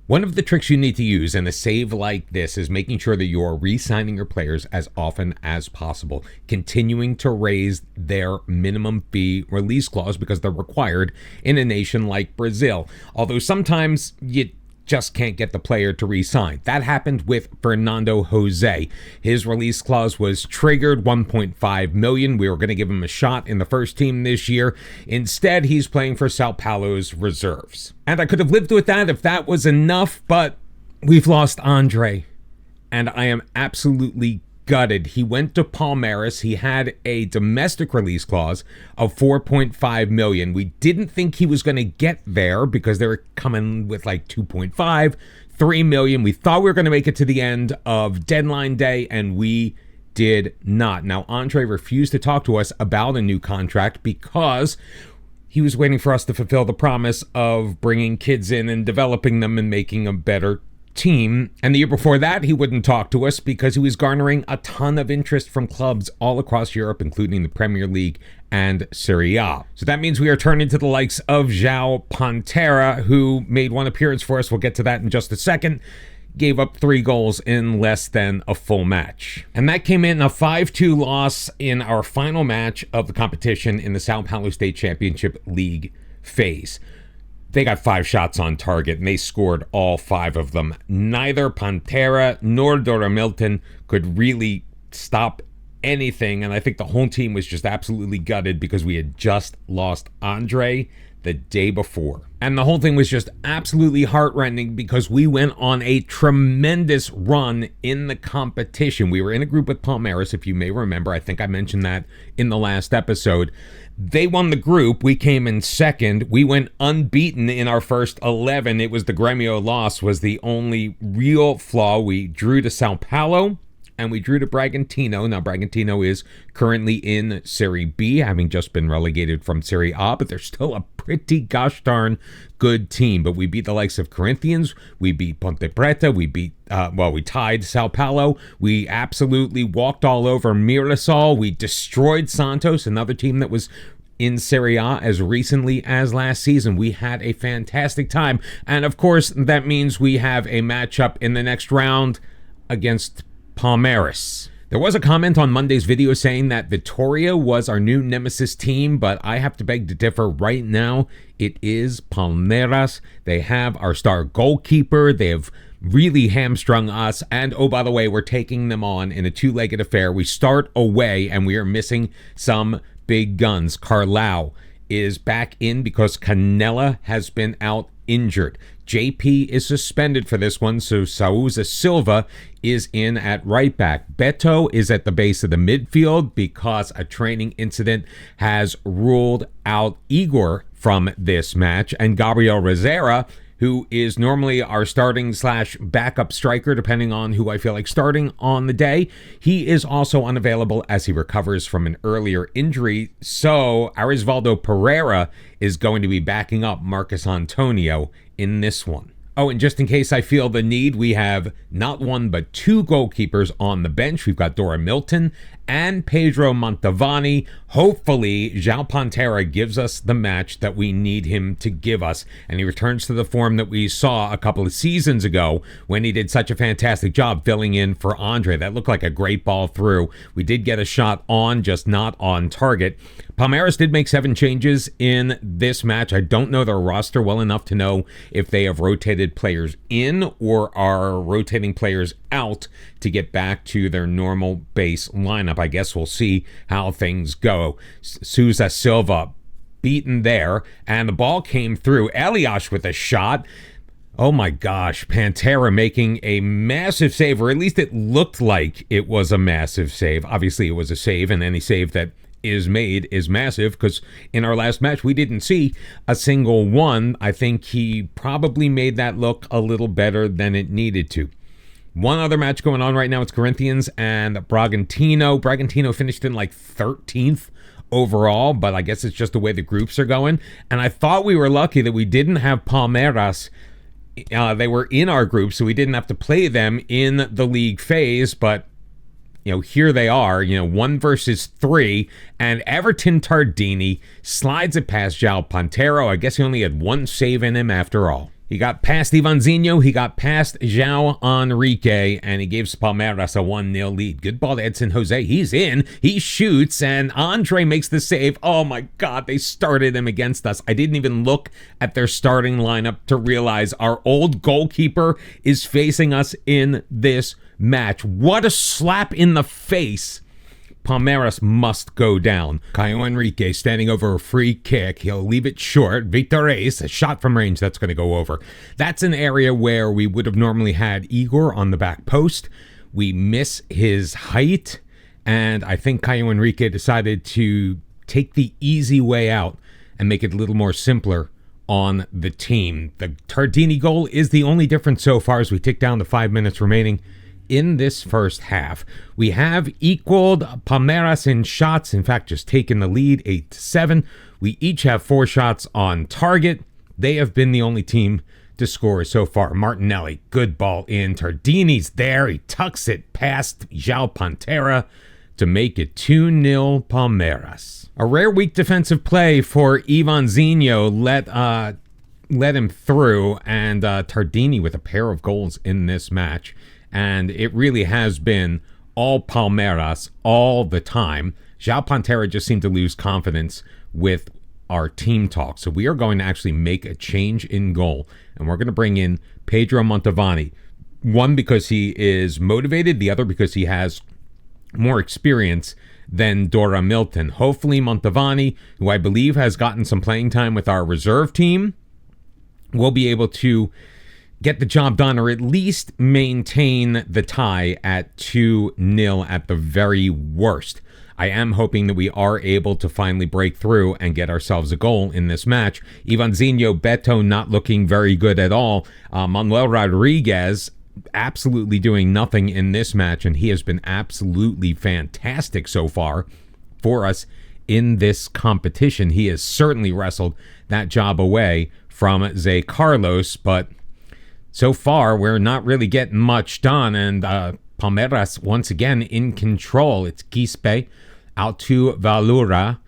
One of the tricks you need to use in a save like this is making sure that you are re-signing your players as often as possible, continuing to raise their minimum fee release clause because they're required in a nation like Brazil. Although sometimes you just can't get the player to re-sign. That happened with Fernando Jose. His release clause was triggered, 1.5 million. We were going to give him a shot in the first team this year. Instead, he's playing for Sao Paulo's reserves. And I could have lived with that if that was enough, but we've lost Andre. And I am absolutely gutted. He went to Palmeras. He had a domestic release clause of 4.5 million. We didn't think he was going to get there because they were coming with like 2.5, 3 million. We thought we were going to make it to the end of deadline day, and we did not. Now, Andre refused to talk to us about a new contract because he was waiting for us to fulfill the promise of bringing kids in and developing them and making a better team. And the year before that, he wouldn't talk to us because he was garnering a ton of interest from clubs all across Europe, including the Premier League and Serie A. So that means we are turning to the likes of João Pantera, who made one appearance for us. We'll get to that in just a second. Gave up 3 goals in less than a full match. And that came in a 5-2 loss in our final match of the competition in the Sao Paulo State Championship League phase. They got 5 shots on target, and they scored all 5 of them. Neither Pantera nor Dora Milton could really stop anything, and I think the whole team was just absolutely gutted because we had just lost Andre the day before. And the whole thing was just absolutely heartrending because we went on a tremendous run in the competition. We were in a group with Palmeras, if you may remember. I think I mentioned that in the last episode. They won the group. We came in second. We went unbeaten in our first 11. It was the Grêmio loss was the only real flaw. We drew to Sao Paulo and we drew to Bragantino. Now, Bragantino is currently in Serie B, having just been relegated from Serie A, but they're still a pretty gosh darn good team. But we beat the likes of Corinthians, we beat Ponte Preta, we tied Sao Paulo, we absolutely walked all over Mirassol, we destroyed Santos, another team that was in Serie A as recently as last season. We had a fantastic time, and of course that means we have a matchup in the next round against Palmeras. There was a comment on Monday's video saying that Vitória was our new nemesis team, but I have to beg to differ. Right now, it is Palmeras. They have our star goalkeeper. They have really hamstrung us. And, oh, by the way, we're taking them on in a 2-legged affair. We start away, and we are missing some big guns. Carlau is back in because Canella has been out injured. JP is suspended for this one, so Souza Silva is in at right back. Beto is at the base of the midfield because a training incident has ruled out Igor from this match. And Gabriel Rezera, who is normally our starting / backup striker, depending on who I feel like starting on the day, he is also unavailable as he recovers from an earlier injury. So Arisvaldo Pereira is going to be backing up Marcus Antonio in this one. Oh, and just in case I feel the need, we have not 1 but 2 goalkeepers on the bench. We've got Dora Milton and Pedro Montavani. Hopefully, João Pantera gives us the match that we need him to give us, and he returns to the form that we saw a couple of seasons ago when he did such a fantastic job filling in for Andre. That looked like a great ball through. We did get a shot on, just not on target. Palmeras did make 7 changes in this match. I don't know their roster well enough to know if they have rotated players in or are rotating players out to get back to their normal base lineup. I guess we'll see how things go. Souza Silva beaten there, and the ball came through. Elias with a shot. Oh my gosh, Pantera making a massive save, or at least it looked like it was a massive save. Obviously it was a save, and any save that is made is massive, because in our last match we didn't see a single one. I think he probably made that look a little better than it needed to. One other match going on right now, it's Corinthians and Bragantino. Bragantino finished in like 13th overall, but I guess it's just the way the groups are going. And I thought we were lucky that we didn't have Palmeras. They were in our group, so we didn't have to play them in the league phase, but here they are, 1 versus 3, and Everton Tardini slides it past João Pantera. I guess he only had 1 save in him after all. He got past Ivanzinho, he got past João Enrique, and he gives Palmeras a 1-0 lead. Good ball to Edson Jose. He's in, he shoots, and Andre makes the save. Oh my God, they started him against us. I didn't even look at their starting lineup to realize our old goalkeeper is facing us in this match. What a slap in the face. Palmeras must go down. Caio Henrique standing over a free kick. He'll leave it short. Victor Reis, a shot from range that's going to go over. That's an area where we would have normally had Igor on the back post. We miss his height, and I think Caio Henrique decided to take the easy way out and make it a little more simpler on the team. The Tardini goal is the only difference so far as we tick down to 5 minutes remaining in this first half. We have equaled Palmeras in shots, in fact just taken the lead 8-7. We each have 4 shots on target. They have been the only team to score so far. Martinelli, good ball in. Tardini's there, he tucks it past João Pantera to make it 2-0 Palmeras. A rare weak defensive play for Ivanzinho let him through, and Tardini with a pair of goals in this match. And it really has been all Palmeras all the time. João Pantera just seemed to lose confidence with our team talk. So we are going to actually make a change in goal. And we're going to bring in Pedro Montavani. One, because he is motivated. The other, because he has more experience than Dora Milton. Hopefully Montavani, who I believe has gotten some playing time with our reserve team, will be able to get the job done, or at least maintain the tie at 2-0 at the very worst. I am hoping that we are able to finally break through and get ourselves a goal in this match. Ivanzinho, Beto not looking very good at all. Manuel Rodriguez absolutely doing nothing in this match, and he has been absolutely fantastic so far for us in this competition. He has certainly wrestled that job away from Zé Carlos, but so far, we're not really getting much done, and Palmeras once again in control. It's Quispe out to Valura.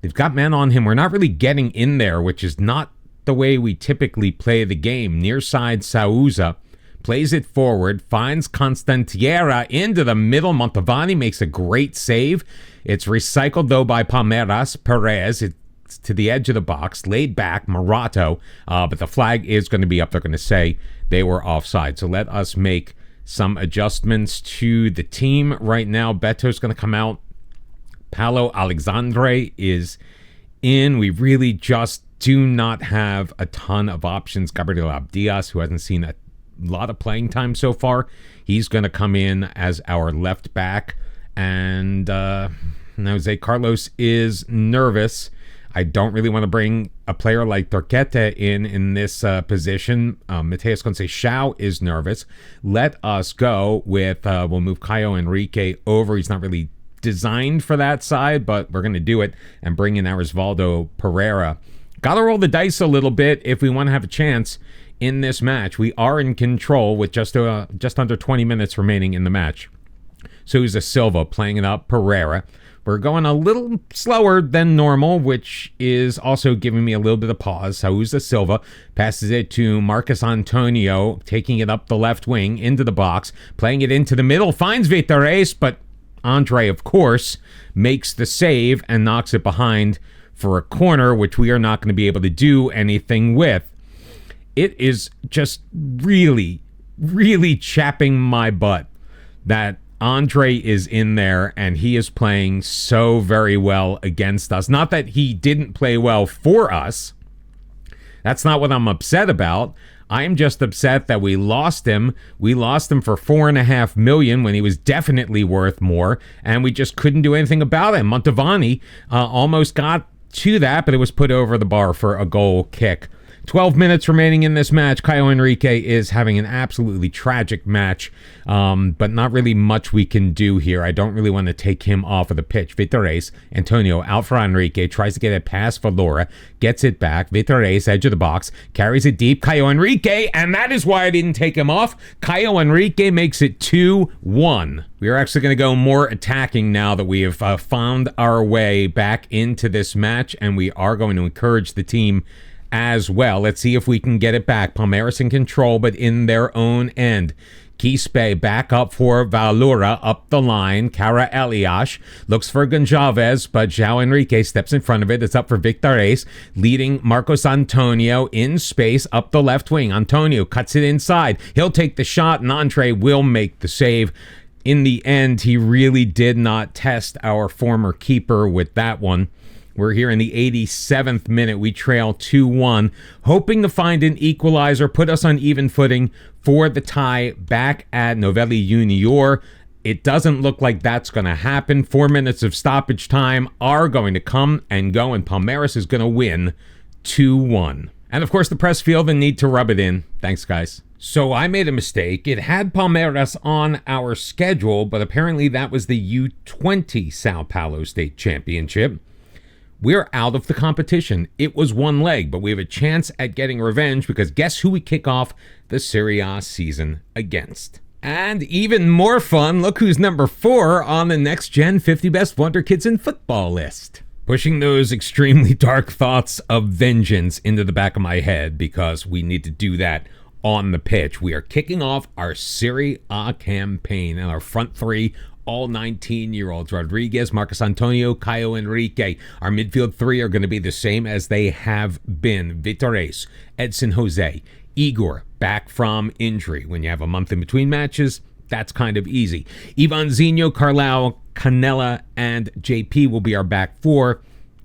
They've got men on him. We're not really getting in there, which is not the way we typically play the game. Near side, Souza plays it forward, finds Constantiera into the middle. Montavani makes a great save. It's recycled, though, by Palmeras. Perez, it's to the edge of the box, laid back, Morato, but the flag is going to be up. They're going to say they were offside. So let us make some adjustments to the team right now. Beto's going to come out. Paulo Alexandre is in. We really just do not have a ton of options. Gabriel Abdias, who hasn't seen a lot of playing time so far, he's going to come in as our left back. And Jose Carlos is nervous. I don't really want to bring a player like Torquete in this position. Mateus Conceição is nervous. Let us go with, we'll move Caio Henrique over. He's not really designed for that side, but we're going to do it and bring in Arisvaldo Pereira. Got to roll the dice a little bit if we want to have a chance in this match. We are in control with just under 20 minutes remaining in the match. Souza Silva playing it up, Pereira. We're going a little slower than normal, which is also giving me a little bit of pause. Souza Silva passes it to Marcus Antonio, taking it up the left wing into the box, playing it into the middle, finds Victor Reis, but Andre, of course, makes the save and knocks it behind for a corner, which we are not going to be able to do anything with. It is just really, really chapping my butt that Andre is in there and he is playing so very well against us. Not that he didn't play well for us. That's not what I'm upset about. I'm just upset that we lost him. We lost him for $4.5 million when he was definitely worth more, and we just couldn't do anything about him. Montavani almost got to that, but it was put over the bar for a goal kick. 12 minutes remaining in this match. Caio Henrique is having an absolutely tragic match, but not really much we can do here. I don't really want to take him off of the pitch. Victor Reis, Antonio out for Henrique, tries to get it past Valora, gets it back. Victor Reis, edge of the box, carries it deep. Caio Henrique, and that is why I didn't take him off. Caio Henrique makes it 2-1. We are actually going to go more attacking now that we have found our way back into this match, and we are going to encourage the team as well. Let's see if we can get it back. Palmeras in control, but in their own end. Quispe back up for Valura up the line. Cara Elias looks for Gonçalves, but João Enrique steps in front of it. It's up for Victorés, leading Marcos Antonio in space up the left wing. Antonio cuts it inside. He'll take the shot, and Andre will make the save. In the end, he really did not test our former keeper with that one. We're here in the 87th minute. We trail 2-1, hoping to find an equalizer, put us on even footing for the tie back at Novelli Junior. It doesn't look like that's going to happen. 4 minutes of stoppage time are going to come and go, and Palmeras is going to win 2-1. And of course, the press feel the need to rub it in. Thanks, guys. So I made a mistake. It had Palmeras on our schedule, but apparently that was the U20 Sao Paulo State Championship. We're out of the competition. It was one leg, but we have a chance at getting revenge because guess who we kick off the Serie A season against? And even more fun, look who's number 4 on the Next Gen 50 Best Wonderkids in Football list. Pushing those extremely dark thoughts of vengeance into the back of my head because we need to do that on the pitch. We are kicking off our Serie A campaign, and our front 3 all 19-year-olds, Rodriguez, Marcos Antonio, Caio Enrique. Our midfield 3 are going to be the same as they have been. Victorés, Edson Jose, Igor, back from injury. When you have a month in between matches, that's kind of easy. Ivanzinho, Carlau, Canella, and JP will be our back 4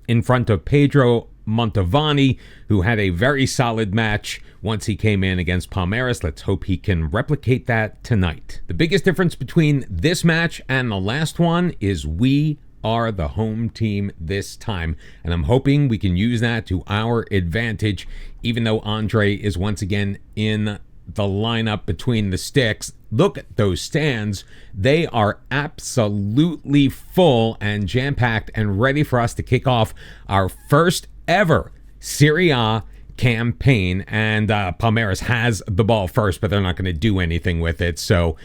in front of Pedro Montavani, who had a very solid match once he came in against Palmeras. Let's hope he can replicate that tonight. The biggest difference between this match and the last one is we are the home team this time, and I'm hoping we can use that to our advantage, even though Andre is once again in the lineup between the sticks. Look at those stands. They are absolutely full and jam-packed and ready for us to kick off our first ever Serie A campaign. And Palmeras has the ball first, but they're not going to do anything with it. So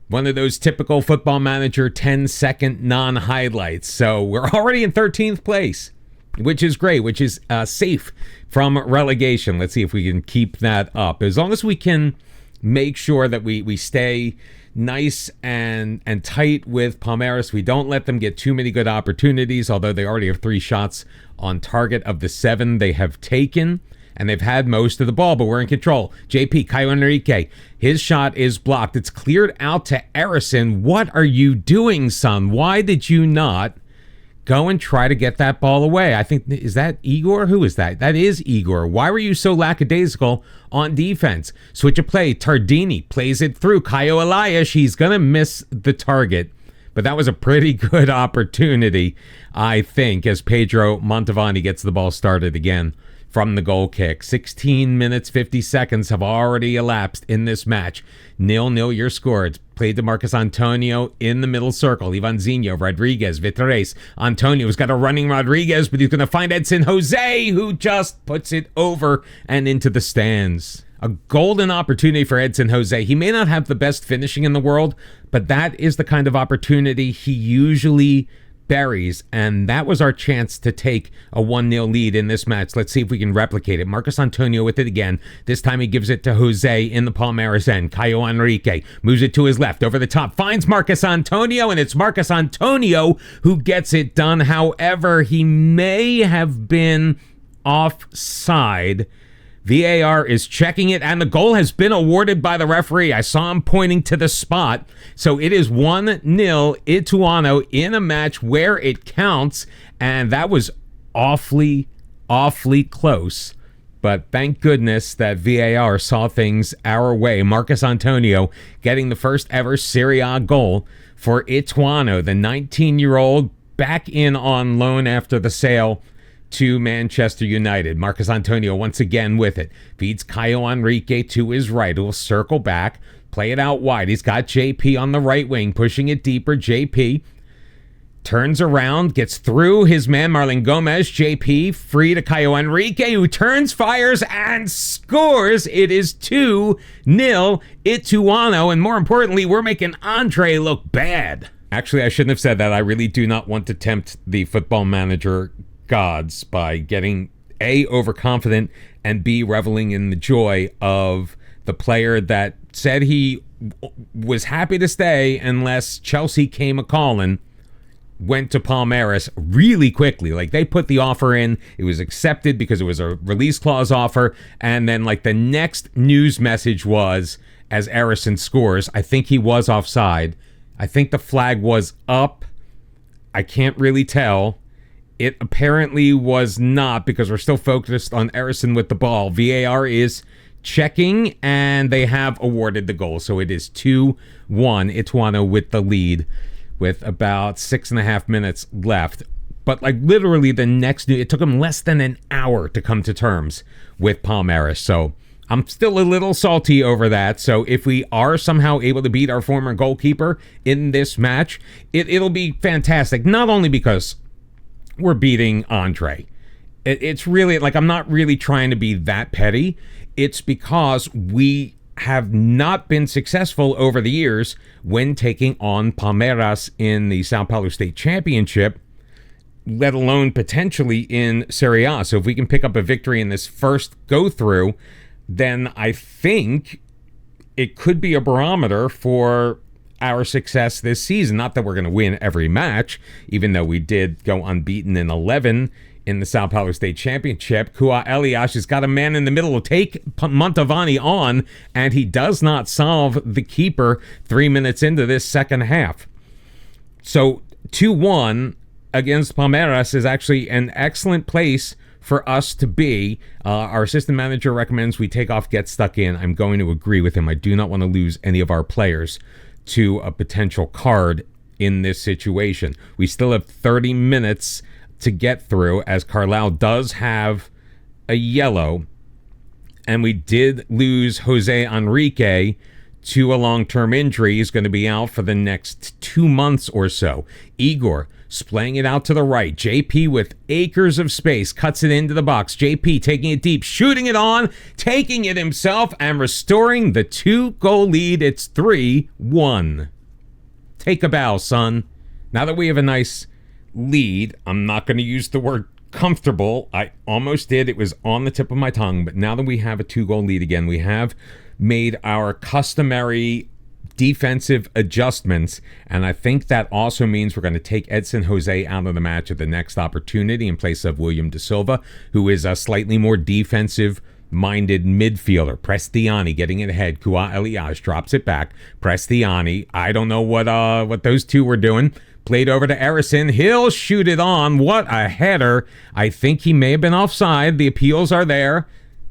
one of those typical Football Manager 10-second non-highlights. So we're already in 13th place, which is great, which is safe from relegation. Let's see if we can keep that up. As long as we can make sure that we stay nice and tight with Palmeras. We don't let them get too many good opportunities, although they already have 3 shots on target of the 7 they have taken, and they've had most of the ball, but we're in control. JP, Caio Enrique, his shot is blocked. It's cleared out to Erison. What are you doing, son? Why did you not go and try to get that ball away? I think, is that Igor? Who is that? That is Igor. Why were you so lackadaisical on defense? Switch of play. Tardini plays it through. Caio Elias, he's going to miss the target. But that was a pretty good opportunity, I think, as Pedro Montavani gets the ball started again from the goal kick. 16 minutes, 50 seconds have already elapsed in this match. 0-0 your score. It's played to Marcos Antonio in the middle circle. Ivanzinho, Rodriguez, Victorés. Antonio's got a running Rodriguez, but he's going to find Edson Jose, who just puts it over and into the stands. A golden opportunity for Edson Jose. He may not have the best finishing in the world, but that is the kind of opportunity he usually buries, and that was our chance to take a 1-0 lead in this match. Let's see if we can replicate it. Marcos Antonio with it again. This time he gives it to Jose in the Palmeras end. Caio Enrique moves it to his left, over the top, finds Marcos Antonio, and it's Marcos Antonio who gets it done. However, he may have been offside. VAR is checking it, and the goal has been awarded by the referee. I saw him pointing to the spot. So it is 1-0 Ituano in a match where it counts, and that was awfully close. But thank goodness that VAR saw things our way. Marcos Antonio getting the first ever Serie A goal for Ituano, the 19-year-old back in on loan after the sale to Manchester United. Marcos Antonio once again with it. Feeds Caio Enrique to his right. He'll circle back, play it out wide. He's got JP on the right wing, pushing it deeper. JP turns around, gets through his man Marlon Gomez. JP free to Caio Enrique, who turns, fires, and scores. It is 2-0 Ituano, and more importantly, we're making Andre look bad. Actually, I shouldn't have said that. I really do not want to tempt the Football Manager gods by getting A, overconfident, and B, reveling in the joy of the player that said he was happy to stay unless Chelsea came a-calling, went to Palmeras really quickly. Like, they put the offer in, it was accepted because it was a release clause offer, and then like the next news message was, as Erison scores, I think he was offside. I think the flag was up. I can't really tell. It apparently was not, because we're still focused on Erison with the ball. VAR is checking, and they have awarded the goal. So it is 2-1, Ituano with the lead with about 6.5 minutes left. But like literally the next it took them less than an hour to come to terms with Palmeras. So I'm still a little salty over that. So if we are somehow able to beat our former goalkeeper in this match, it'll be fantastic. Not only because we're beating Andre. It's really, like, I'm not really trying to be that petty. It's because we have not been successful over the years when taking on Palmeras in the Sao Paulo State Championship, let alone potentially in Série A. So if we can pick up a victory in this first go-through, then I think it could be a barometer for our success this season. Not that we're going to win every match, even though we did go unbeaten in 11 in the Sao Paulo State Championship. Kua Elias has got a man in the middle to take Mantovani on, and he does not solve the keeper 3 minutes into this second half. So 2-1 against Palmeras is actually an excellent place for us to be. Our assistant manager recommends we take off, get stuck in. I'm going to agree with him. I do not want to lose any of our players to a potential card in this situation. We still have 30 minutes to get through, as Carlisle does have a yellow, and we did lose Jose Enrique to a long-term injury. He's going to be out for the next 2 months or so. Igor splaying it out to the right. JP with acres of space cuts it into the box. JP taking it deep, shooting it on, taking it himself, and restoring the 2-goal lead. It's 3-1. Take a bow, son. Now that we have a nice lead, I'm not going to use the word comfortable. I almost did. It was on the tip of my tongue. But now that we have a 2-goal lead again, we have made our customary defensive adjustments, and I think that also means we're going to take Edson Jose out of the match at the next opportunity in place of William Da Silva, who is a slightly more defensive-minded midfielder. Prestiani getting it ahead. Kua Elias drops it back. Prestiani, I don't know what those two were doing. Played over to Erison. He'll shoot it on. What a header. I think he may have been offside. The appeals are there.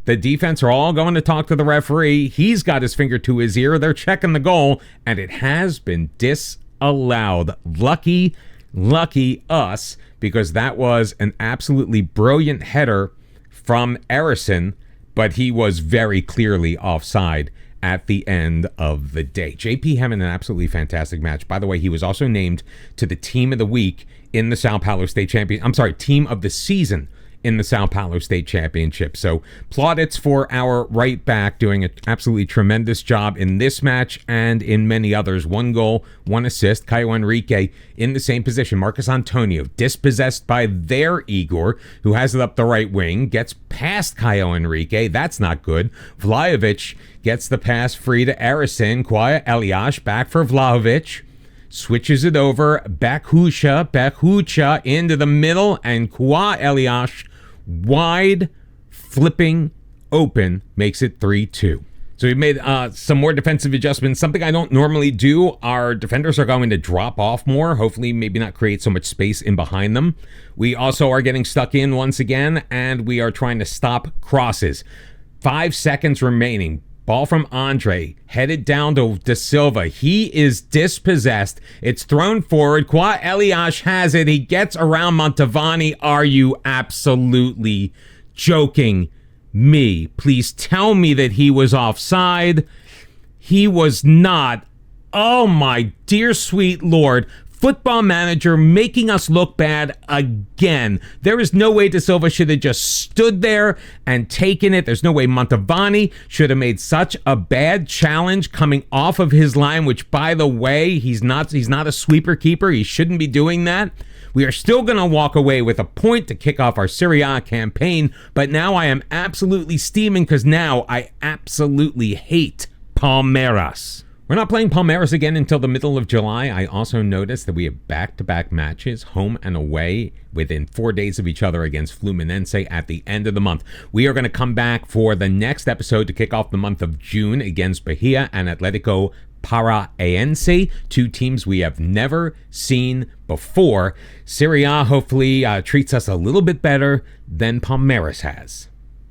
The defense are all going to talk to the referee. He's got his finger to his ear. They're checking the goal, and it has been disallowed. Lucky us, because that was an absolutely brilliant header from Erison, but he was very clearly offside at the end of the day. JP having an absolutely fantastic match. By the way, he was also named to the Team of the Week in the Sao Paulo State Team of the Season in the Sao Paulo State Championship. So plaudits for our right back, doing an absolutely tremendous job in this match and in many others. 1 goal, 1 assist. Caio Enrique in the same position. Marcus Antonio dispossessed by their Igor, who has it up the right wing, gets past Caio Enrique. That's not good. Vlahovic gets the pass free to Erison. Kua Elias back for Vlahovic. Switches it over. Behucha into the middle, and Kua Elias wide, flipping open, makes it 3-2. So we've made some more defensive adjustments, something I don't normally do. Our defenders are going to drop off more, hopefully maybe not create so much space in behind them. We also are getting stuck in once again, and we are trying to stop crosses. 5 seconds remaining. Ball from Andre, headed down to Da Silva. He is dispossessed. It's thrown forward. Kua Elias has it. He gets around Mantovani. Are you absolutely joking me? Please tell me that he was offside. He was not. Oh, my dear sweet Lord. Football Manager making us look bad again. There is no way Da Silva should have just stood there and taken it. There's no way Mantovani should have made such a bad challenge coming off of his line, which, by the way, he's not a sweeper keeper. He shouldn't be doing that. We are still going to walk away with a point to kick off our Serie A campaign, but now I am absolutely steaming because now I absolutely hate Palmeras. We're not playing Palmeras again until the middle of July. I also noticed that we have back-to-back matches, home and away, within 4 days of each other against Fluminense at the end of the month. We are going to come back for the next episode to kick off the month of June against Bahia and Atletico Paranaense, two teams we have never seen before. Serie A hopefully treats us a little bit better than Palmeras has.